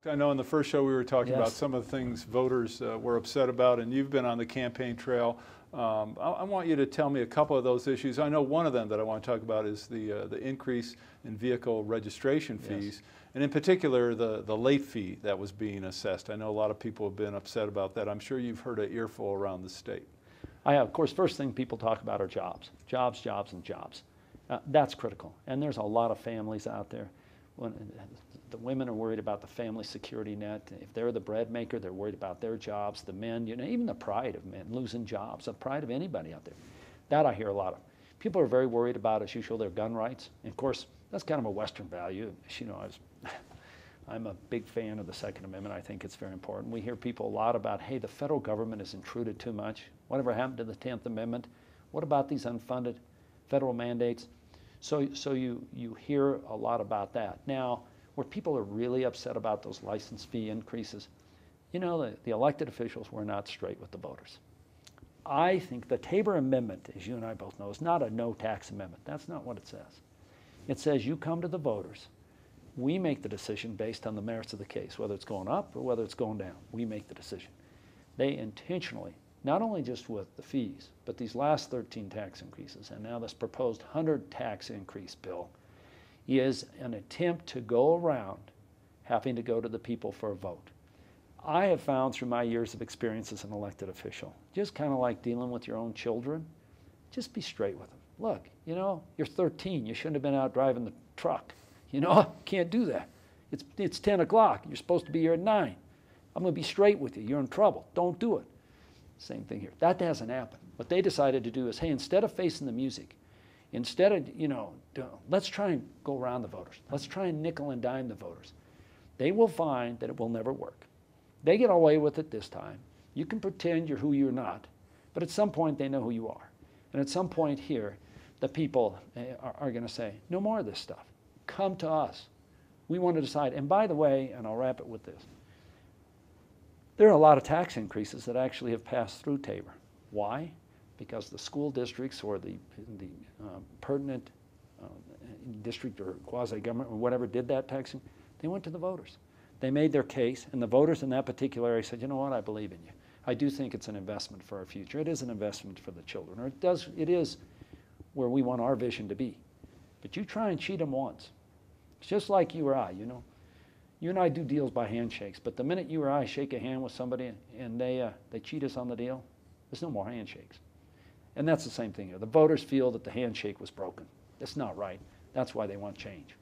I know in the first show we were talking about Yes. some of the things voters were upset about, and you've been on the campaign trail. I want you to tell me a couple of those issues. I know one of them that I want to talk about is the increase in vehicle registration fees, Yes. and in particular the late fee that was being assessed. I know a lot of people have been upset about that. I'm sure you've heard an earful around the state. I have, of course, first thing people talk about are jobs, jobs, jobs, and jobs. That's critical. And there's a lot of families out there. The women are worried about the family security net. If they're the bread maker, they're worried about their jobs. The men, even the pride of men losing jobs, the pride of anybody out there. That I hear a lot of. People are very worried about, as usual, their gun rights. And of course, that's kind of a Western value. I'm a big fan of the Second Amendment. I think it's very important. We hear people a lot about, hey, the federal government has intruded too much. Whatever happened to the 10th Amendment? What about these unfunded federal mandates? So you hear a lot about that. Now, where people are really upset about those license fee increases, the elected officials were not straight with the voters. I think the Tabor Amendment, as you and I both know, is not a no-tax amendment. That's not what it says. It says you come to the voters. We make the decision based on the merits of the case, whether it's going up or whether it's going down. We make the decision. They intentionally, not only just with the fees, but these last 13 tax increases, and now this proposed 100 tax increase bill, is an attempt to go around having to go to the people for a vote. I have found through my years of experience as an elected official, just kind of like dealing with your own children, just be straight with them. Look, you're 13. You shouldn't have been out driving the truck. Can't do that. It's 10 o'clock. You're supposed to be here at 9. I'm going to be straight with you. You're in trouble. Don't do it. Same thing here. That hasn't happened. What they decided to do is, hey, instead of facing the music, instead of, let's try and go around the voters. Let's try and nickel and dime the voters. They will find that it will never work. They get away with it this time. You can pretend you're who you're not, but at some point they know who you are. And at some point here, the people are going to say, no more of this stuff. Come to us. We want to decide. And by the way, and I'll wrap it with this, there are a lot of tax increases that actually have passed through Tabor. Why? Because the school districts or the pertinent district or quasi-government or whatever did that taxing, they went to the voters. They made their case, and the voters in that particular area said, you know what, I believe in you. I do think it's an investment for our future. It is an investment for the children, or it is where we want our vision to be. But you try and cheat them once. It's just like you or I, You and I do deals by handshakes, but the minute you or I shake a hand with somebody and they cheat us on the deal, there's no more handshakes. And that's the same thing here. The voters feel that the handshake was broken. That's not right. That's why they want change.